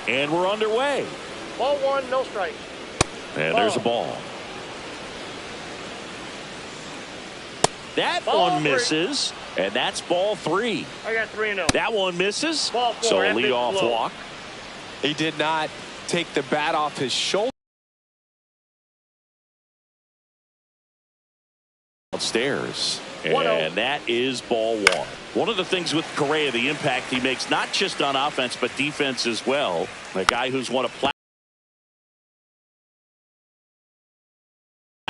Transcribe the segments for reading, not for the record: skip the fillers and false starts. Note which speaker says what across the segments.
Speaker 1: And we're underway.
Speaker 2: Ball one, no strikes.
Speaker 1: And there's a ball. That
Speaker 2: Ball
Speaker 1: one
Speaker 2: three.
Speaker 1: misses, and that's ball 3.
Speaker 2: I got 3-0.
Speaker 1: That one misses,
Speaker 2: Ball 4.
Speaker 1: so a
Speaker 2: That bitch
Speaker 1: leadoff
Speaker 2: low.
Speaker 1: walk.
Speaker 3: He did not take the bat off his shoulder.
Speaker 1: Upstairs,
Speaker 2: 1-0.
Speaker 1: and that is ball 1. One of the things with Correa, the impact he makes, not just on offense, but defense as well. A guy who's won a platinum.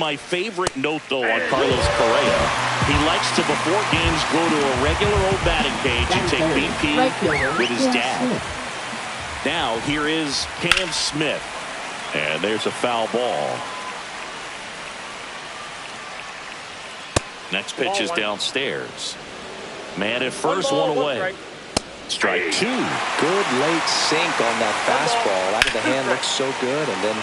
Speaker 1: My favorite note, though, on Carlos Correa, he likes to, before games, go to a regular old batting cage and take BP with his dad. Now, here is Cam Smith. And there's a foul ball. Next pitch is downstairs. Man at first, one away. Strike 2.
Speaker 4: Good late sink on that fastball. Out of the hand, looks so good. And then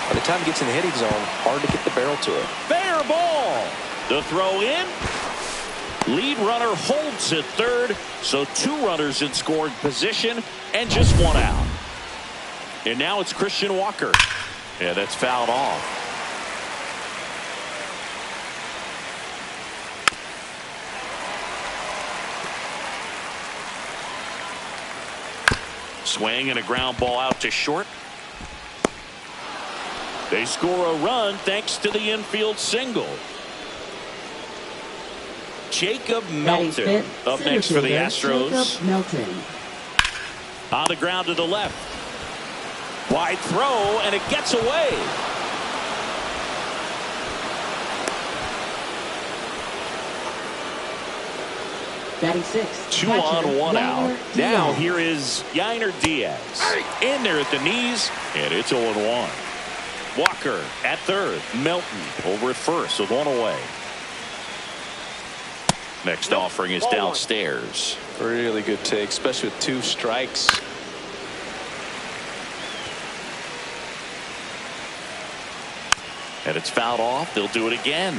Speaker 4: by the time it gets in the hitting zone, hard to get the barrel to it.
Speaker 1: Fair ball. The throw in. Lead runner holds at third. So 2 runners in scoring position and just 1 out. And now it's Christian Walker. Yeah, that's fouled off. Swing and a ground ball out to short. They score a run thanks to the infield single. Jacob Melton up next for the Astros. On the ground to the left. Wide throw, and it gets away.
Speaker 5: Batting 6.
Speaker 1: 2 on, 1 out. Now here is Yainer Diaz. In there at the knees, and it's 0-1. Walker at third. Melton over at first with 1 away. Next offering is downstairs.
Speaker 4: Really good take, especially with 2 strikes.
Speaker 1: And it's fouled off. They'll do it again.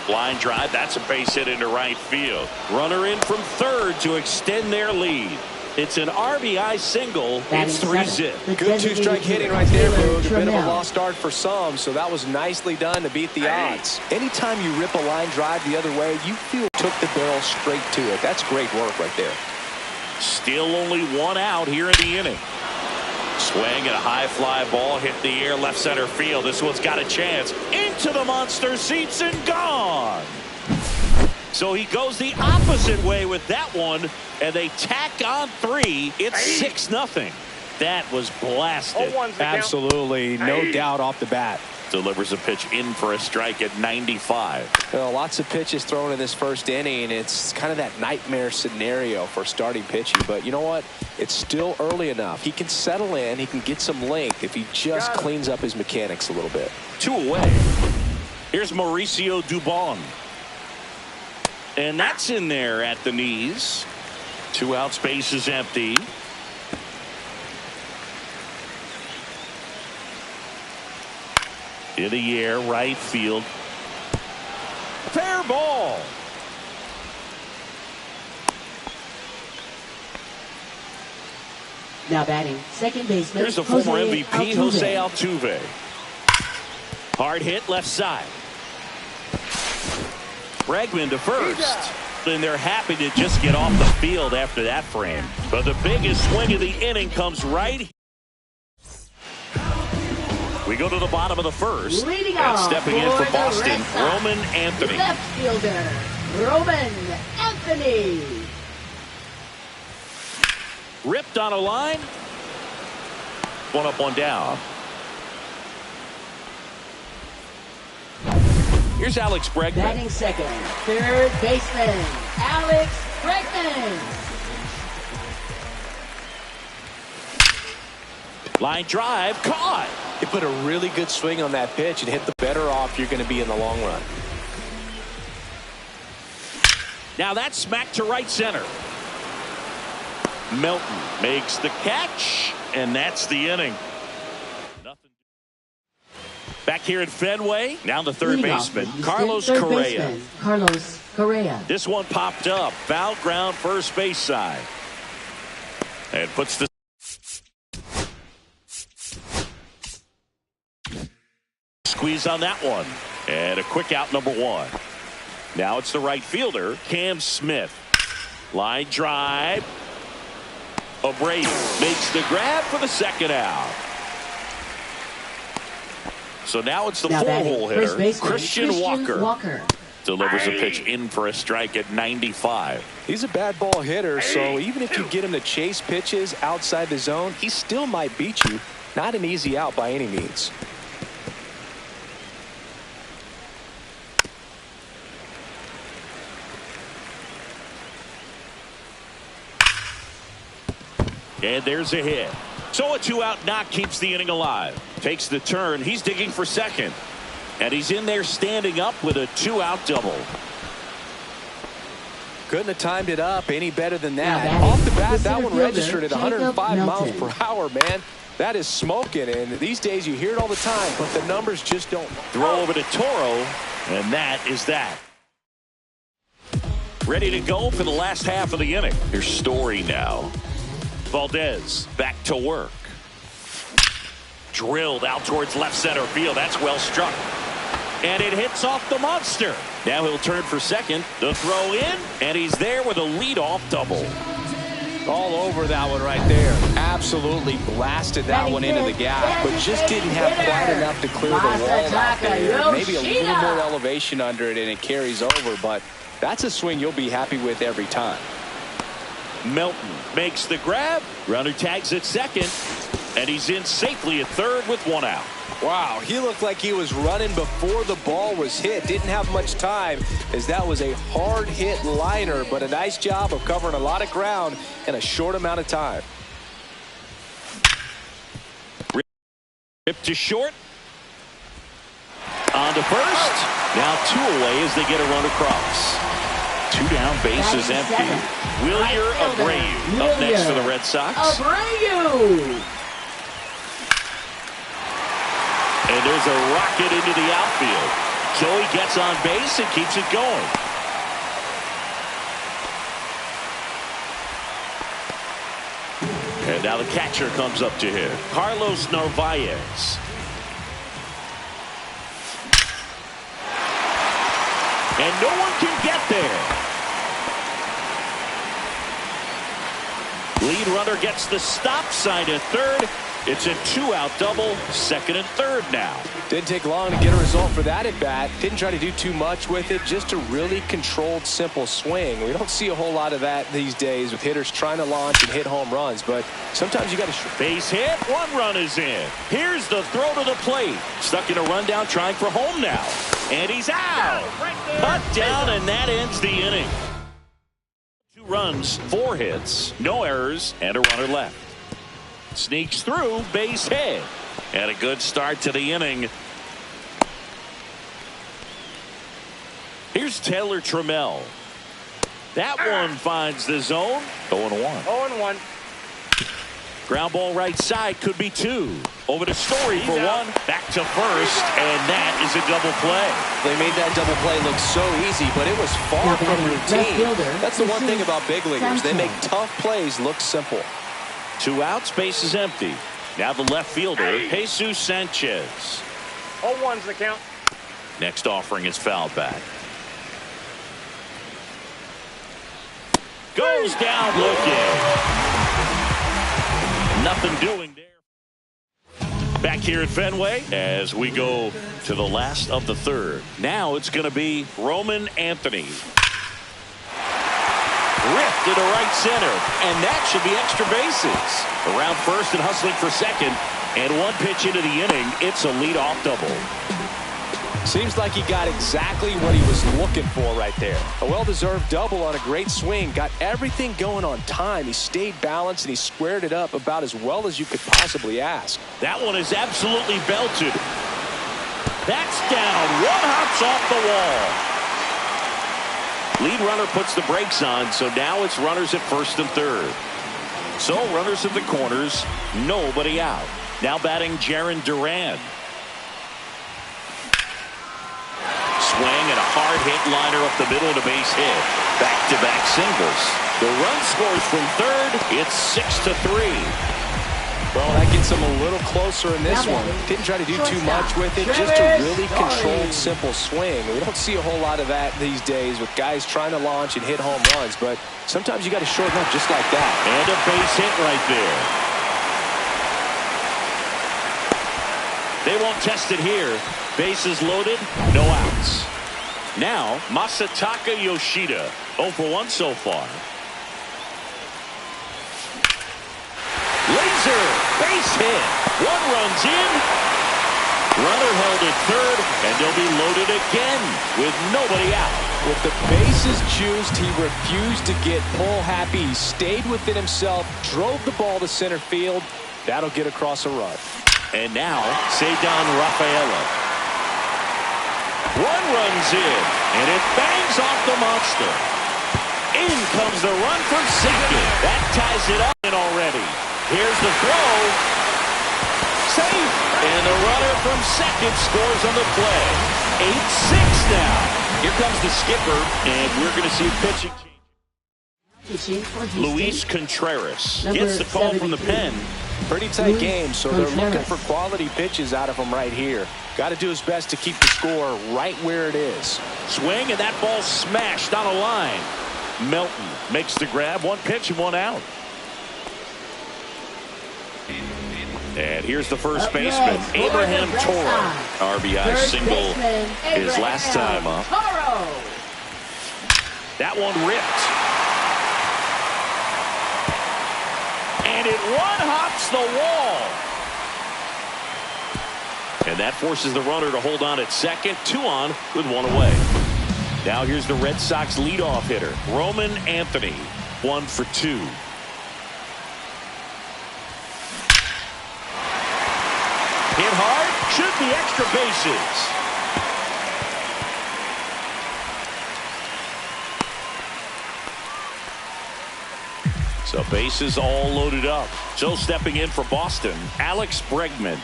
Speaker 1: Line drive. That's a base hit into right field. Runner in from third to extend their lead. It's an RBI single. It's 3-zip.
Speaker 4: Good 2-strike hitting right there, Boog. A bit of a lost start for some, so that was nicely done to beat the odds. Anytime you rip a line drive the other way, you feel took the barrel straight to it. That's great work right there.
Speaker 1: Still only 1 out here in the inning. Swing and a high fly ball hit the air left center field. This one's got a chance. Into the monster seats and gone. So he goes the opposite way with that one, and they tack on 3. It's 6-0. That was blasted.
Speaker 3: Absolutely, no doubt off the bat.
Speaker 1: Delivers a pitch in for a strike at 95.
Speaker 4: Well, lots of pitches thrown in this first inning. It's kind of that nightmare scenario for starting pitching. But you know what? It's still early enough. He can settle in. He can get some length if he just cleans up his mechanics a little bit.
Speaker 1: 2 away. Here's Mauricio Dubon. And that's in there at the knees. 2 out, space is empty. In the air, right field. Fair ball.
Speaker 5: Now batting second baseman.
Speaker 1: Here's a former MVP, Jose Altuve. Hard hit left side. Bregman to first. And they're happy to just get off the field after that frame. But the biggest swing of the inning comes right here. We go to the bottom of the first.
Speaker 5: Leading
Speaker 1: and
Speaker 5: off
Speaker 1: stepping in for
Speaker 5: the
Speaker 1: Boston,
Speaker 5: Red Sox,
Speaker 1: Roman Anthony.
Speaker 5: Left fielder, Roman Anthony.
Speaker 1: Ripped on a line. 1 up, 1 down. Here's Alex Bregman.
Speaker 5: Batting second, third baseman, Alex Bregman.
Speaker 1: Line drive, caught.
Speaker 4: He put a really good swing on that pitch and hit the better off you're going to be in the long run.
Speaker 1: Now that's smacked to right center. Melton makes the catch, and that's the inning. Nothing. Back here at Fenway, now the third
Speaker 5: Leading off
Speaker 1: baseman,
Speaker 5: the
Speaker 1: Carlos
Speaker 5: third
Speaker 1: Correa.
Speaker 5: baseman, Carlos Correa.
Speaker 1: This one popped up. Foul ground first base side. And puts the squeeze on that one. And a quick out, number one. Now it's the right fielder, Cam Smith. Line drive. Abreu makes the grab for the second out. So now it's the full-hole hitter, Christian Walker. Delivers a pitch in for a strike at 95.
Speaker 4: He's a bad ball hitter, so even if you get him to chase pitches outside the zone, he still might beat you. Not an easy out by any means.
Speaker 1: And there's a hit. So a two-out knock keeps the inning alive. Takes the turn. He's digging for second. And he's in there standing up with a two-out double.
Speaker 4: Couldn't have timed it up any better than that. Off the bat, that one registered at 105 miles per hour, man. That is smoking, and these days you hear it all the time, but the numbers just don't.
Speaker 1: Throw over to Toro, and that is that. Ready to go for the last half of the inning. Here's Story now. Valdez back to work. Drilled out towards left center field. That's well struck. And it hits off the monster. Now he'll turn for second. The throw in, and he's there with a leadoff double.
Speaker 4: All over that one right there. Absolutely blasted that one into the gap, but just didn't have quite enough to clear the wall out there. Maybe a little more elevation under it, and it carries over, but that's a swing you'll be happy with every time.
Speaker 1: Melton makes the grab. Runner tags at second, and he's in safely at third with one out.
Speaker 4: Wow, he looked like he was running before the ball was hit. Didn't have much time, as that was a hard hit liner, but a nice job of covering a lot of ground in a short amount of time.
Speaker 1: Rip to short. On to first. Now two away as they get a run across. Two down, bases empty. Wilyer Abreu up next for the Red Sox.
Speaker 5: Abreu.
Speaker 1: And there's a rocket into the outfield. Joey gets on base and keeps it going. And now the catcher comes up to him, Carlos Narvaez. And no one can get there. Lead runner gets the stop sign at third. It's a two-out double, second and third now.
Speaker 4: Didn't take long to get a result for that at bat. Didn't try to do too much with it. Just a really controlled, simple swing. We don't see a whole lot of that these days with hitters trying to launch and hit home runs, but sometimes you got to.
Speaker 1: Base hit, one run is in. Here's the throw to the plate. Stuck in a rundown, trying for home now. And he's out. Cut down, and that ends the inning. 2 runs, 4 hits, no errors, and a runner left. Sneaks through, base hit. And a good start to the inning. Here's Taylor Trammell. That one finds the zone. 0-1.
Speaker 2: 0-1.
Speaker 1: Ground ball right side, could be 2. Over to Story for 1. Back to first, and that is a double play.
Speaker 4: They made that double play look so easy, but it was far from routine. That's the one thing about big leaguers. They make tough plays look simple.
Speaker 1: 2 outs, base is empty. Now the left fielder, Jesus Sanchez.
Speaker 2: 0-1's the count.
Speaker 1: Next offering is fouled back. Goes down looking. Nothing doing there. Back here at Fenway as we go to the last of the third. Now it's going to be Roman Anthony. Ripped into right center, and that should be extra bases. Around first and hustling for second, and 1 pitch into the inning, it's a leadoff double.
Speaker 4: Seems like he got exactly what he was looking for right there. A well-deserved double on a great swing. Got everything going on time. He stayed balanced, and he squared it up about as well as you could possibly ask.
Speaker 1: That one is absolutely belted. That's down. 1 hops off the wall. Lead runner puts the brakes on, so now it's runners at first and third. So runners at the corners, nobody out. Now batting Jarren Duran. swing and a hard hit liner up the middle and a base hit. Back-to-back singles. The run scores from third. It's 6-3.
Speaker 4: Well, that gets him a little closer in this one. Didn't try to do too much with it. Just a really controlled, simple swing. We don't see a whole lot of that these days with guys trying to launch and hit home runs. But sometimes you got to shorten up just like that.
Speaker 1: And a base hit right there. They won't test it here. Bases loaded, no outs. Now, Masataka Yoshida, 0 for 1 so far. Laser, base hit. 1 runs in. Runner held at third, and they'll be loaded again with nobody out.
Speaker 4: With the bases juiced, he refused to get pull happy. He stayed within himself, drove the ball to center field. That'll get across a run.
Speaker 1: And now, Ceddanne Rafaela. 1 runs in, and it bangs off the monster. In comes the run from Sigmund. That ties it up in already. Here's the throw. Safe. And the runner from second scores on the play. 8-6 now. Here comes the skipper, and we're going to see pitching. Luis Contreras gets the call from the pen.
Speaker 4: Pretty tight game, so they're looking for quality pitches out of him right here. Got to do his best to keep the score right where it is.
Speaker 1: Swing, and that ball smashed on a line. Melton makes the grab. 1 pitch and 1 out. And here's the first baseman, Abraham Toro. RBI single his last time up. That one ripped. And it one-hops the wall. And that forces the runner to hold on at second. 2 on with 1 away. Now here's the Red Sox leadoff hitter, Roman Anthony. 1 for 2. Hit hard, should be extra bases. So bases all loaded up. So stepping in for Boston, Alex Bregman.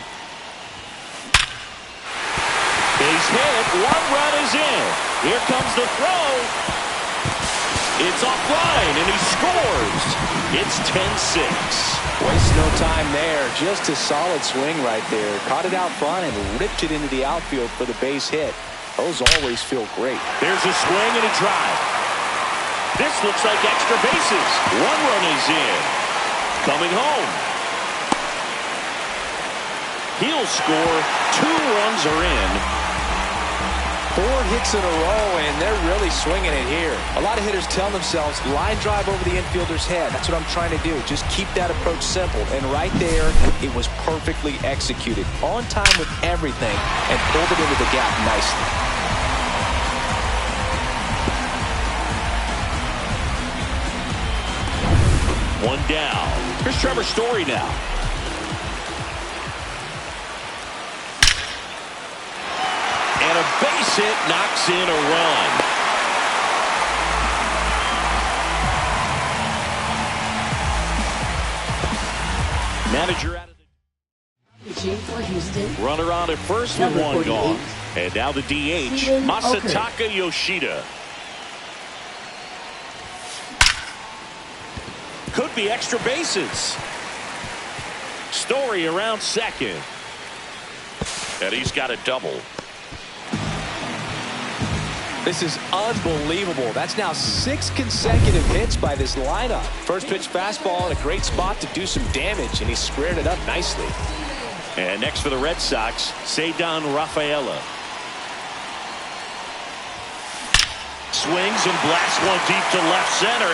Speaker 1: Base hit, 1 run is in. Here comes the throw. It's offline, and he scores. It's 10-6.
Speaker 4: Waste no time there. Just a solid swing right there. Caught it out front and ripped it into the outfield for the base hit. Those always feel great.
Speaker 1: There's a swing and a drive. This looks like extra bases. 1 run is in. Coming home. He'll score. 2 runs are in.
Speaker 4: 4 hits in a row, and they're really swinging it here. A lot of hitters tell themselves, line drive over the infielder's head. That's what I'm trying to do. Just keep that approach simple. And right there, it was perfectly executed. On time with everything, and pulled it into the gap nicely.
Speaker 1: One down. Here's Trevor Story now. And a base hit knocks in a run. Manager out of the runner on at first with 1 gone. And now the DH, Masataka Yoshida. Could be extra bases. Story around second. And he's got a double.
Speaker 4: This is unbelievable. That's now 6 consecutive hits by this lineup. First pitch fastball in a great spot to do some damage, and he squared it up nicely.
Speaker 1: And next for the Red Sox, Ceddanne Rafaela. Swings and blasts one deep to left center.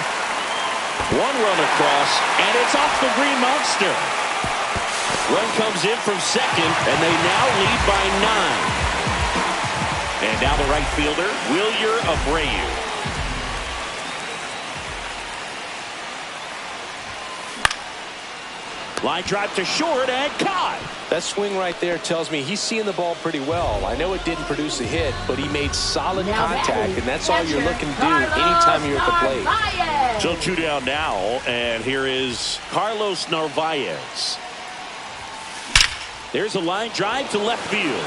Speaker 1: 1 run across, and it's off the Green Monster. Run comes in from second, and they now lead by 9. And now the right fielder, Wilyer Abreu. Line drive to short and caught.
Speaker 4: That swing right there tells me he's seeing the ball pretty well. I know it didn't produce a hit, but he made solid contact, and that's all you're looking to do anytime you're at the plate.
Speaker 1: So 2 down now, and here is Carlos Narvaez. There's a line drive to left field.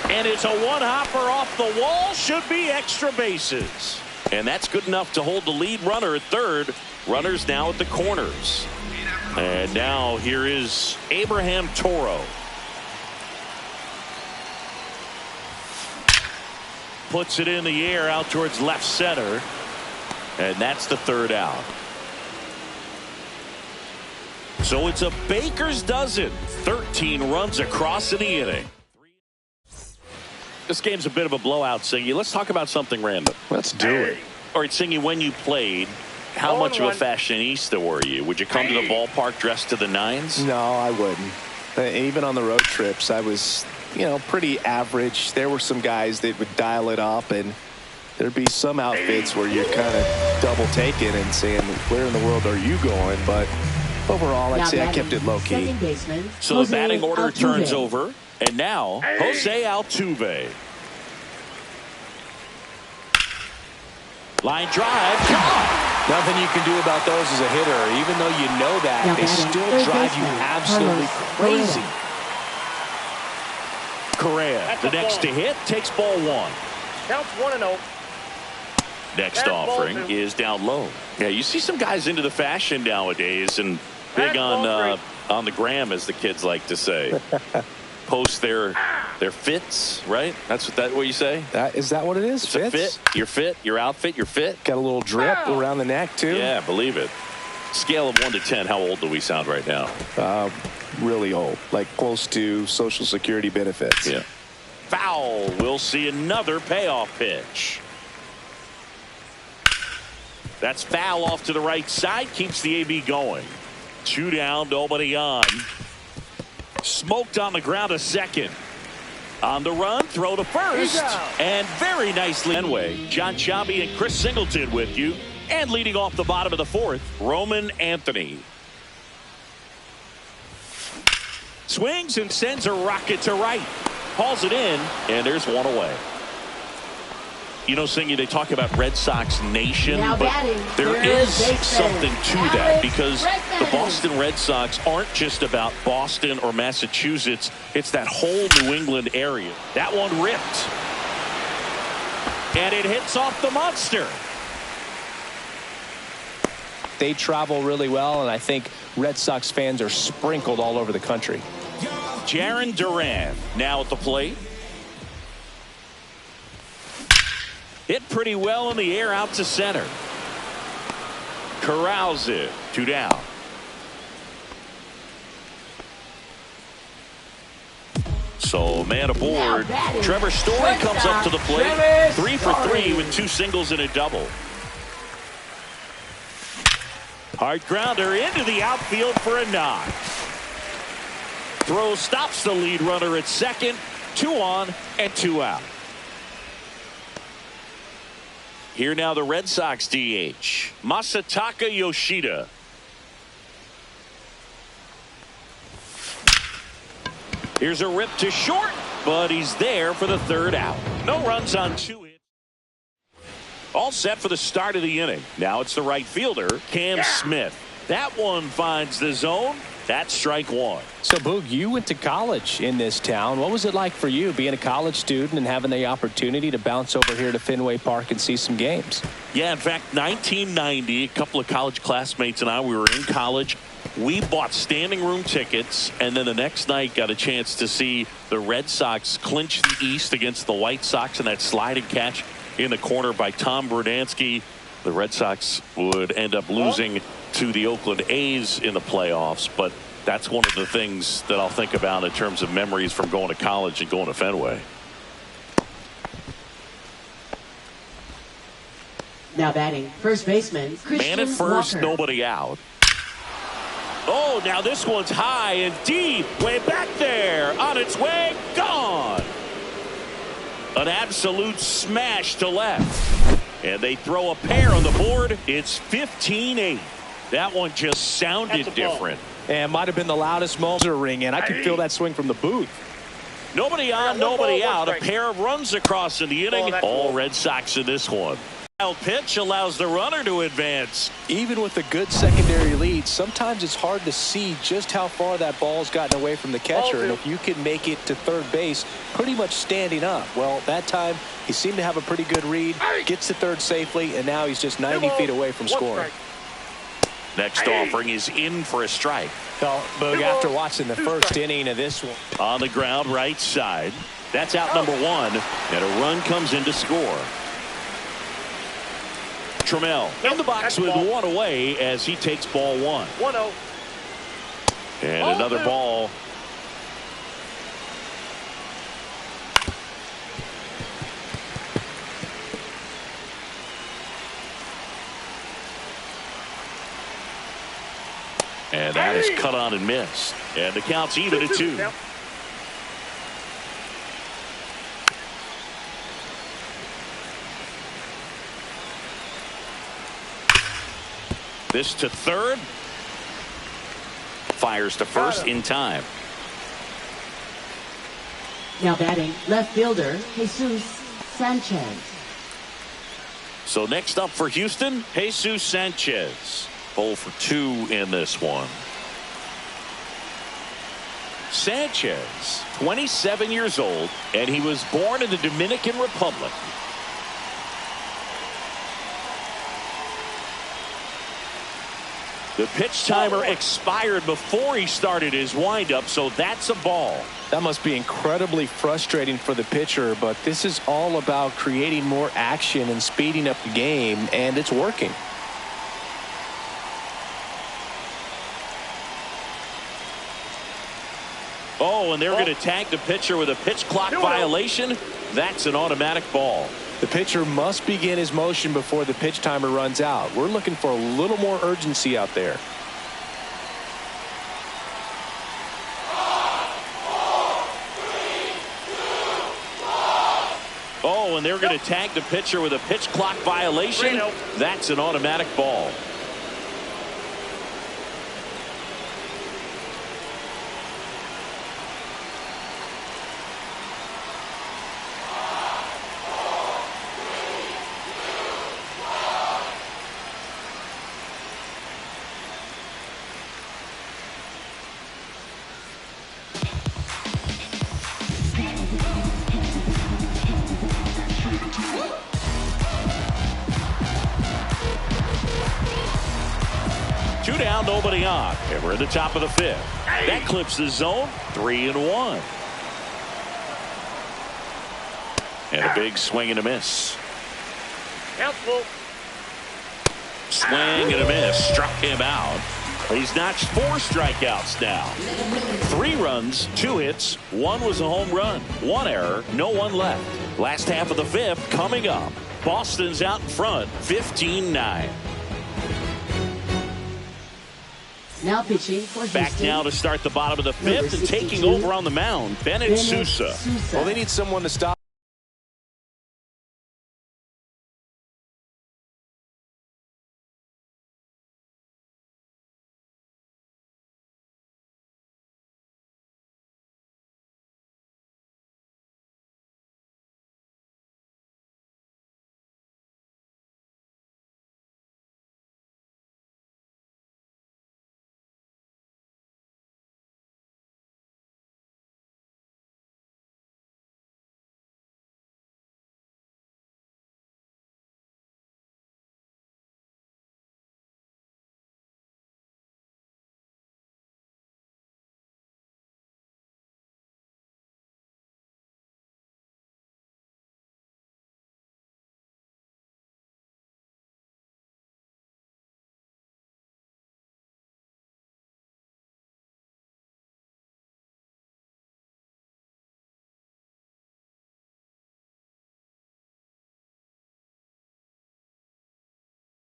Speaker 1: And it's a one-hopper off the wall. Should be extra bases. And that's good enough to hold the lead runner at third. Runners now at the corners. And now here is Abraham Toro. Puts it in the air out towards left center. And that's the third out. So it's a baker's dozen. 13 runs across in the inning. This game's a bit of a blowout, Singy. Let's talk about something random.
Speaker 4: Let's do it.
Speaker 1: All right, Singy, when you played, how much of a fashionista were you? Would you come to the ballpark dressed to the nines?
Speaker 4: No, I wouldn't. Even on the road trips, I was, pretty average. There were some guys that would dial it up, and there'd be some outfits where you're kind of double taking and saying, where in the world are you going? But overall, I'd say I kept it low key.
Speaker 1: So the batting order turns over, and now Jose Altuve. Line drive, gone.
Speaker 4: Nothing you can do about those as a hitter. Even though you know that, they still drive you absolutely crazy.
Speaker 1: Correa, the next to hit, takes ball one.
Speaker 2: Counts 1-0.
Speaker 1: Next offering is down low. Yeah, you see some guys into the fashion nowadays, and big on the gram, as the kids like to say. Post their fits, right? That's what you say?
Speaker 4: Is that what it is?
Speaker 1: It's a fit. Your fit, your outfit, your fit.
Speaker 4: Got a little drip around the neck, too.
Speaker 1: Yeah, believe it. Scale of 1 to 10, how old do we sound right now?
Speaker 4: Really old, like close to Social Security benefits.
Speaker 1: Yeah. Foul. We'll see another payoff pitch. That's foul off to the right side. Keeps the AB going. 2 down, nobody on. Smoked on the ground a second. On the run, throw to first. And very nicely anyway. John Sciambi and Chris Singleton with you. And leading off the bottom of the fourth, Roman Anthony. Swings and sends a rocket to right. Hauls it in, and there's one away. You know, Singy, they talk about Red Sox Nation, but there is something to that, because the Boston Red Sox aren't just about Boston or Massachusetts. It's that whole New England area. That one ripped. And it hits off the monster.
Speaker 4: They travel really well, and I think Red Sox fans are sprinkled all over the country.
Speaker 1: Jarren Duran now at the plate. Hit pretty well in the air out to center. Corrals it. 2 down. So man aboard. Trevor Story comes up to the plate. 3 for 3 with 2 singles and a double. Hard grounder into the outfield for a knock. Throw stops the lead runner at second. 2 on and 2 out. Here now the Red Sox DH, Masataka Yoshida. Here's a rip to short, but he's there for the 3rd out. No runs on 2 hits. All set for the start of the inning. Now it's the right fielder, Cam Smith. That one finds the zone. That's strike 1.
Speaker 4: So, Boog, you went to college in this town. What was it like for you being a college student and having the opportunity to bounce over here to Fenway Park and see some games?
Speaker 1: Yeah, in fact, 1990, a couple of college classmates and I, we were in college. We bought standing room tickets, and then the next night got a chance to see the Red Sox clinch the East against the White Sox in that sliding catch in the corner by Tom Brudansky. The Red Sox would end up losing to the Oakland A's in the playoffs, but that's one of the things that I'll think about in terms of memories from going to college and going to Fenway.
Speaker 5: Now batting, first baseman, Christian
Speaker 1: Man at first,
Speaker 5: Walker.
Speaker 1: nobody out. Oh, now this one's high and deep, way back there, on its way, gone. An absolute smash to left. And they throw a pair on the board. It's 15-8. That one just sounded different.
Speaker 4: And might have been the loudest moment to ring in. I could feel that swing from the booth.
Speaker 1: Nobody on, nobody out. A pair of runs across in the inning. All Red Sox in this one. Pitch allows the runner to advance.
Speaker 4: Even with a good secondary lead, sometimes it's hard to see just how far that ball's gotten away from the catcher. And if you can make it to third base pretty much standing up, well, that time he seemed to have a pretty good read, gets to third safely, and now he's just 90 feet away from scoring.
Speaker 1: Next offering is in for a strike.
Speaker 4: Well, Boog, after watching the first inning of this one.
Speaker 1: On the ground, right side. That's out number one, and a run comes in to score. Trammell in the box with one away as he takes ball one.
Speaker 2: 1-0.
Speaker 1: And another ball. And that is cut on and missed. And the count's even at 2. This to third. Fires to first in time.
Speaker 5: Now batting, left fielder, Jesus Sanchez.
Speaker 1: So next up for Houston, Jesus Sanchez. 0 for 2 in this one. Sanchez, 27 years old, and he was born in the Dominican Republic. The pitch timer expired before he started his windup, so that's a ball.
Speaker 4: That must be incredibly frustrating for the pitcher, but this is all about creating more action and speeding up the game, and it's working.
Speaker 1: Oh, and they're going to tag the pitcher with a pitch clock violation. That's an automatic ball.
Speaker 4: The pitcher must begin his motion before the pitch timer runs out. We're looking for a little more urgency out there.
Speaker 1: Oh, and they're going to tag the pitcher with a pitch clock violation. That's an automatic ball. Two down, nobody on. And we're at the top of the fifth. That clips the zone. 3-1. And a big swing and a miss. Swing and a miss. Struck him out. He's notched 4 strikeouts now. 3 runs, 2 hits. 1 was a home run. 1 error, no one left. Last half of the fifth coming up. Boston's out in front, 15-9.
Speaker 5: Now pitching for Houston.
Speaker 1: Back now to start the bottom of the fifth and taking over on the mound, Bennett Sousa.
Speaker 4: Well, they need someone to stop.